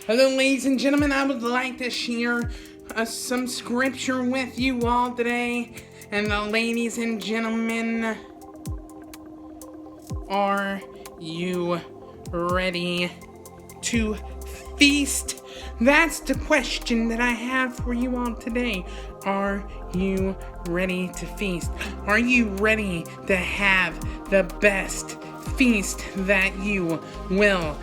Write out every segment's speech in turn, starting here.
Hello, ladies and gentlemen. I would like to share some scripture with you all today. And ladies and gentlemen, are you ready to feast? That's the question that I have for you all today. Are you ready to feast? Are you ready to have the best feast that you will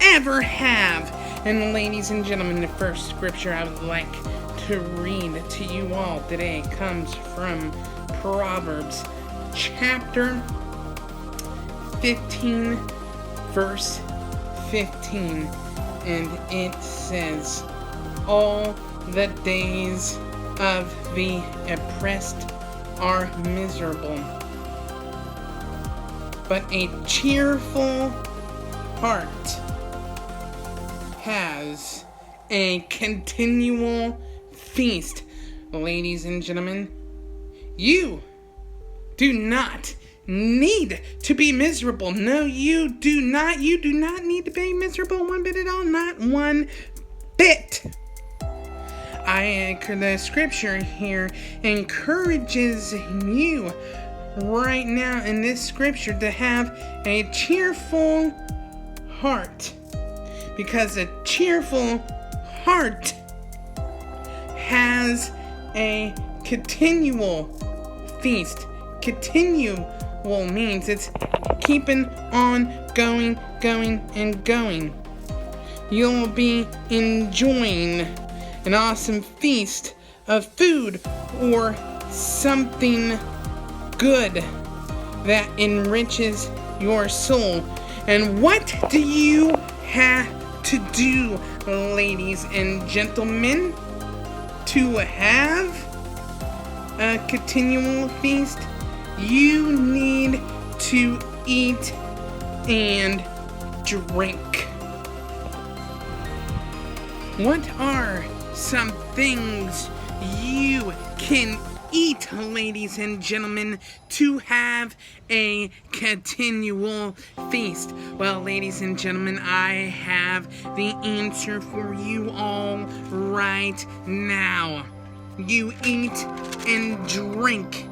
ever have? And ladies and gentlemen, the first scripture I would like to read to you all today comes from Proverbs chapter 15, verse 15, and it says, "All the days of the oppressed are miserable, but a cheerful heart has a continual feast." Ladies and gentlemen, you do not need to be miserable. No, you do not. You do not need to be miserable one bit at all. Not one bit. The scripture here encourages you right now in this scripture to have a cheerful heart, because a cheerful heart has a continual feast. Continual means it's keeping on going and going. You'll be enjoying an awesome feast of food or something good that enriches your soul. And what do you have to do, ladies and gentlemen, to have a continual feast? You need to eat and drink. What are some things you can eat, ladies and gentlemen, to have a continual feast? Well, ladies and gentlemen, I have the answer for you all right now. You eat and drink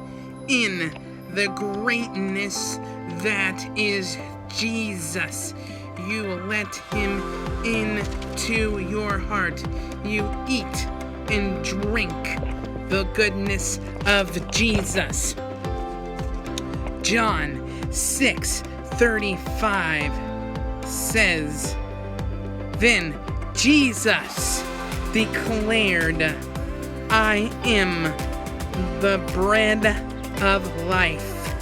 in the greatness that is Jesus. You let him into your heart. You eat and drink the goodness of Jesus. John 6:35 says, "Then Jesus declared, I am the bread of life.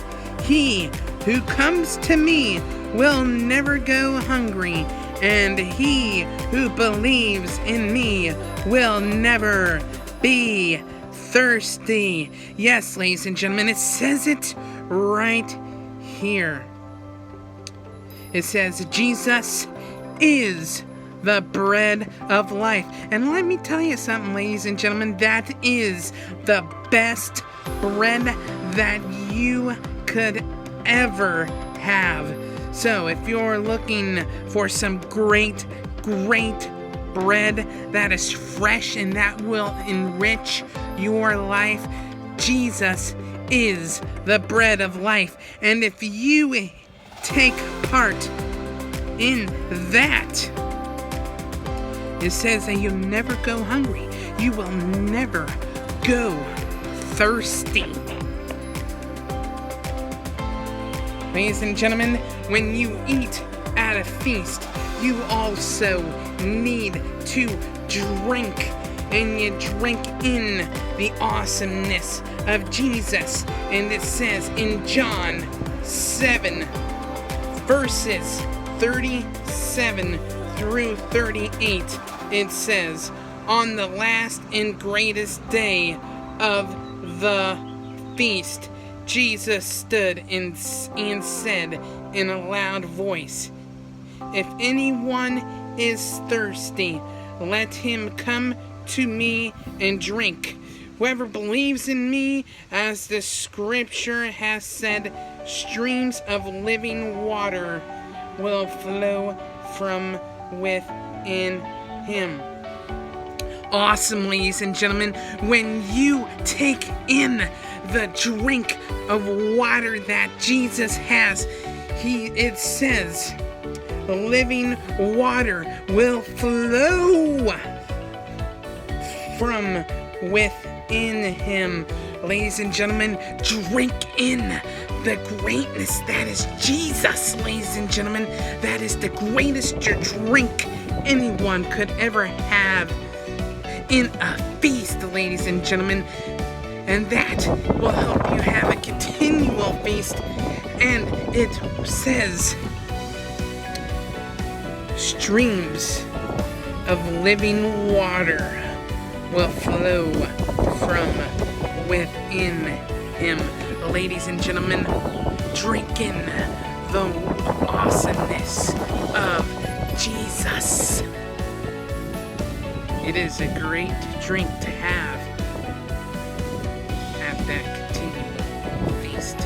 He who comes to me will never go hungry, and he who believes in me will never be thirsty." Yes, ladies and gentlemen, it says it right here. It says Jesus is the bread of life. And let me tell you something, ladies and gentlemen, that is the best bread that you could ever have. So if you're looking for some great bread that is fresh and that will enrich your life, Jesus is the bread of life. And if you take part in that, it says that you'll never go hungry. You will never go thirsty. Ladies and gentlemen, when you eat at a feast, you also need to drink. And you drink in the awesomeness of Jesus. And it says in John 7, verses 37 through 38, it says, "On the last and greatest day of the feast, Jesus stood and said in a loud voice, 'If anyone is thirsty, let him come to me and drink. Whoever believes in me, as the scripture has said, streams of living water will flow from within him. Awesome, ladies and gentlemen. When you take in the drink of water that Jesus has, it says, living water will flow from within him. Ladies and gentlemen, drink in the greatness that is Jesus, ladies and gentlemen. That is the greatest drink anyone could ever have in a feast, ladies and gentlemen. And that will help you have a continual feast. And it says, streams of living water will flow from within him. Ladies and gentlemen, drink in the awesomeness of Jesus. It is a great drink to have at that continual feast.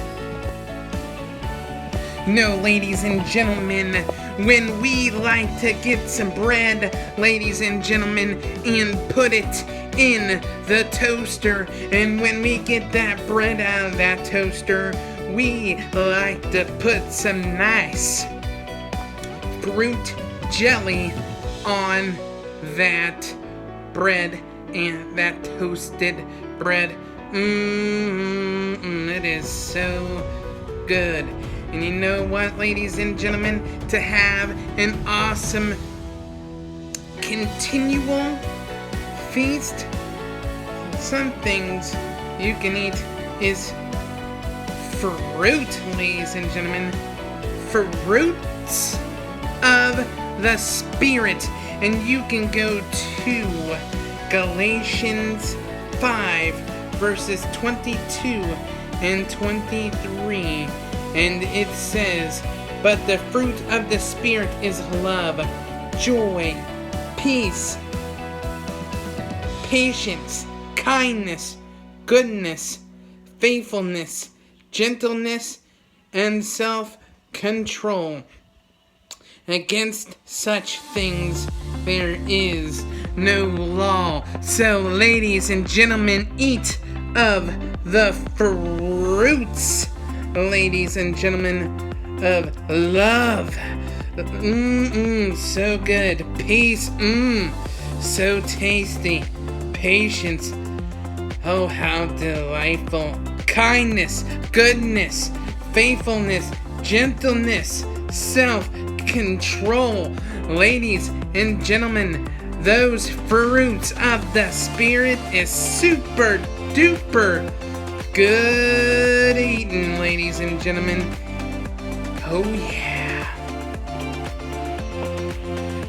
No, ladies and gentlemen, when we like to get some bread, ladies and gentlemen, and put it in the toaster, and when we get that bread out of that toaster, we like to put some nice fruit jelly on that bread and that toasted bread. It is so good. And you know what, ladies and gentlemen? To have an awesome continual feast, some things you can eat is fruit, ladies and gentlemen. Fruits of the Spirit. And you can go to Galatians 5, verses 22 and 23. And it says, but the fruit of the Spirit is love, joy, peace, patience, kindness, goodness, faithfulness, gentleness, and self-control. Against such things there is no law. So, ladies and gentlemen, eat of the fruits, ladies and gentlemen, of love. So good. Peace. So tasty. Patience. Oh, how delightful. Kindness, goodness, faithfulness, gentleness, self-control. Ladies and gentlemen, those fruits of the Spirit is super duper good eating, ladies and gentlemen. Oh yeah.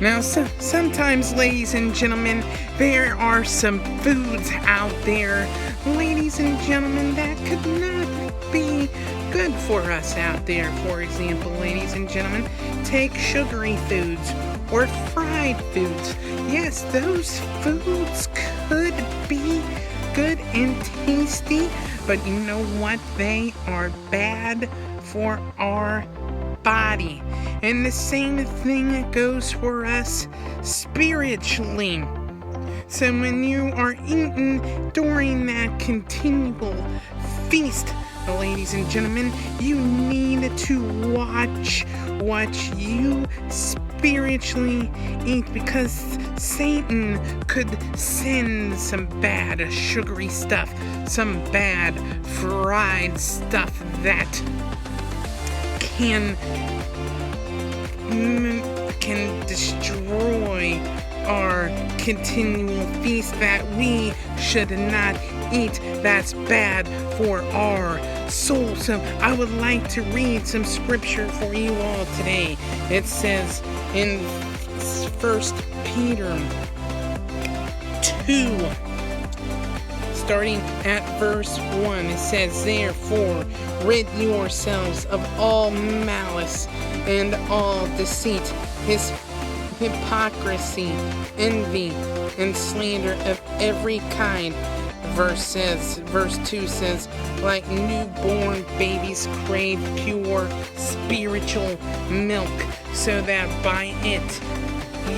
Now, sometimes, ladies and gentlemen, there are some foods out there, ladies and gentlemen, that could not be good for us out there. For example, ladies and gentlemen, take sugary foods or fried foods. Yes, those foods could be good and tasty, but you know what? They are bad for our body. And the same thing goes for us spiritually. So when you are eating during that continual feast, ladies and gentlemen, you need to watch what you spiritually eat, because Satan could send some bad sugary stuff, some bad fried stuff that can destroy our continual feast that we should not eat. That's bad for our soul. So I would like to read some scripture for you all today. It says in 1 Peter 2, starting at verse 1, it says, therefore, rid yourselves of all malice and all deceit, hypocrisy, envy, and slander of every kind. Verse 2 says, like newborn babies crave pure spiritual milk, so that by it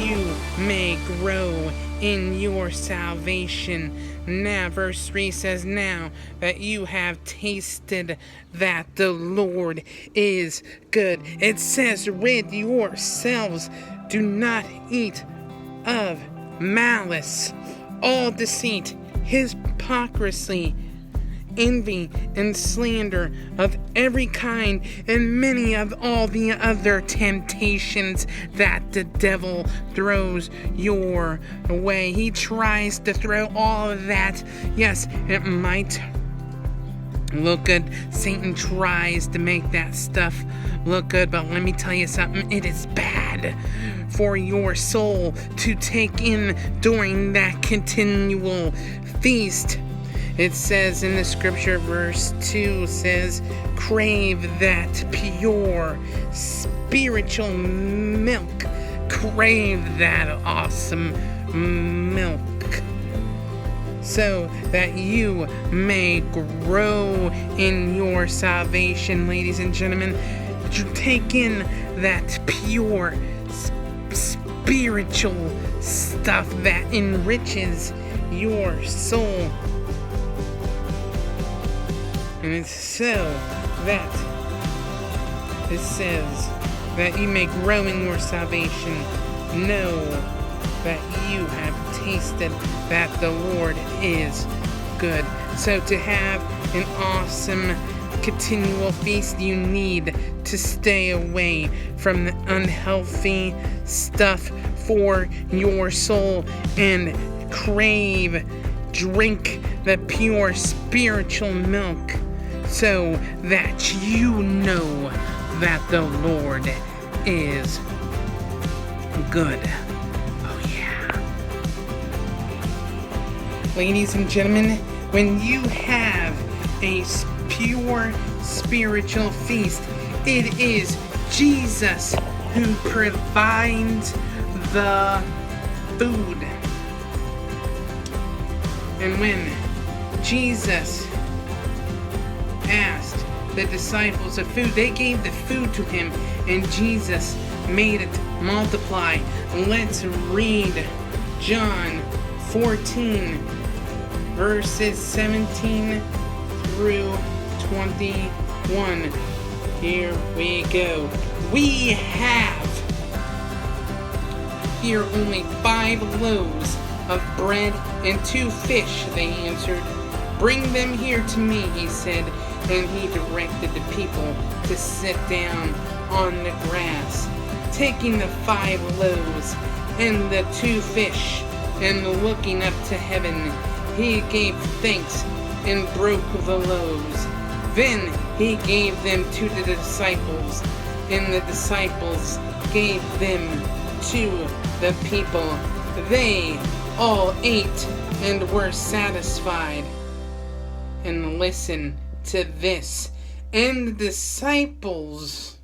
you may grow in your salvation. Now, verse 3 says, now that you have tasted that the Lord is good. It says, rid yourselves, do not eat of malice, all deceit, hypocrisy, envy, and slander of every kind, and many of all the other temptations that the devil throws your way. He tries to throw all of that. Yes, it might look good. Satan tries to make that stuff look good, but let me tell you something, it is bad for your soul to take in during that continual feast. It says in the scripture, verse 2 says, crave that pure spiritual milk. Crave that awesome milk, so that you may grow in your salvation, ladies and gentlemen. Take in that pure spiritual stuff that enriches your soul. And it's so that it says that you may grow in your salvation. Know that you have tasted that the Lord is good. So to have an awesome continual feast, you need to stay away from the unhealthy stuff for your soul and drink the pure spiritual milk, so that you know that the Lord is good. Oh yeah. Ladies and gentlemen, when you have a pure spiritual feast, it is Jesus who provides the food. And when Jesus asked the disciples of food, they gave the food to him, and Jesus made it multiply. Let's read John 14, verses 17 through 21. Here we go. We have here only 5 loaves of bread and 2 fish, they answered. Bring them here to me, he said, and he directed the people to sit down on the grass. Taking the 5 loaves and the 2 fish, and looking up to heaven, he gave thanks and broke the loaves. Then he gave them to the disciples, and the disciples gave them to the people. They all ate and were satisfied. And listen to this. And the disciples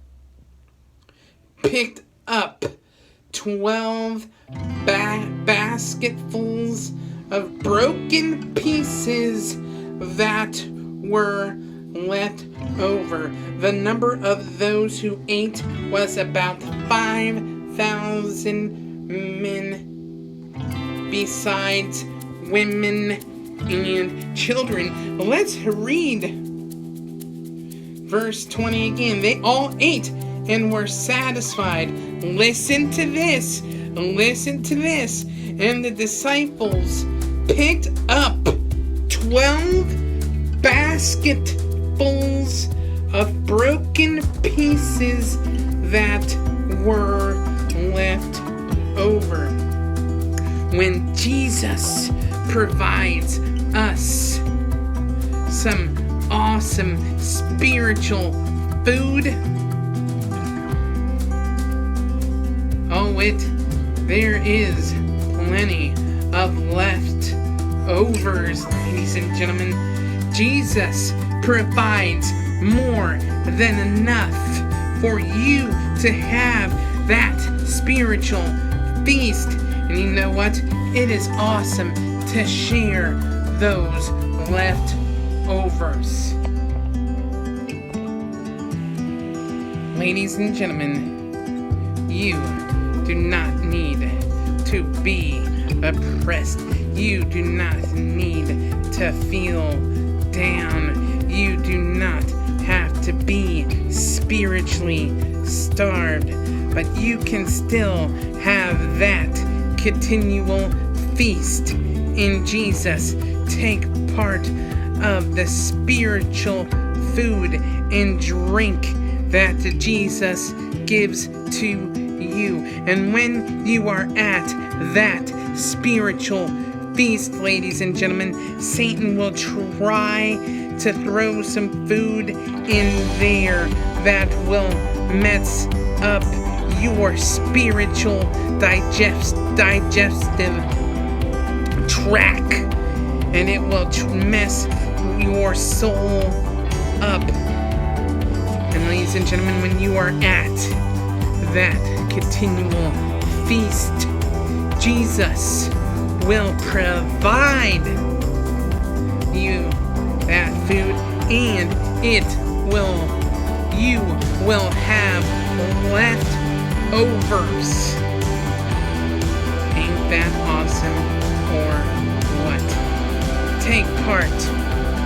picked up 12 basketfuls of broken pieces that were left over. The number of those who ate was about 5,000 men, besides women and children. Let's read verse 20 again. They all ate and were satisfied. Listen to this. Listen to this. And the disciples picked up 12 basketfuls of broken pieces that were left over. When Jesus provides us some awesome spiritual food, there is plenty of leftovers, ladies and gentlemen. Jesus provides more than enough for you to have that spiritual feast. And you know what? It is awesome to share those leftovers. Ladies and gentlemen, you do not need be oppressed. You do not need to feel down. You do not have to be spiritually starved, but you can still have that continual feast in Jesus. Take part of the spiritual food and drink that Jesus gives to you. And when you are at that spiritual feast, ladies and gentlemen, Satan will try to throw some food in there that will mess up your spiritual digestive tract, and it will mess your soul up. And ladies and gentlemen, when you are at that continual feast, Jesus will provide you that food, and you will have leftovers. Ain't that awesome or what? Take part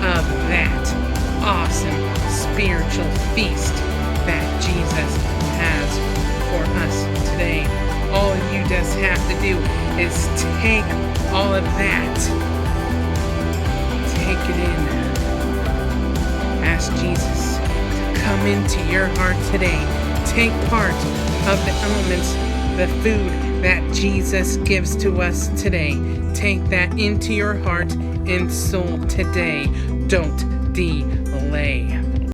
of that awesome spiritual feast that Jesus has for us today. All you just have to do is take all of that. Take it in. Ask Jesus to come into your heart today. Take part of the elements, the food that Jesus gives to us today. Take that into your heart and soul today. Don't delay.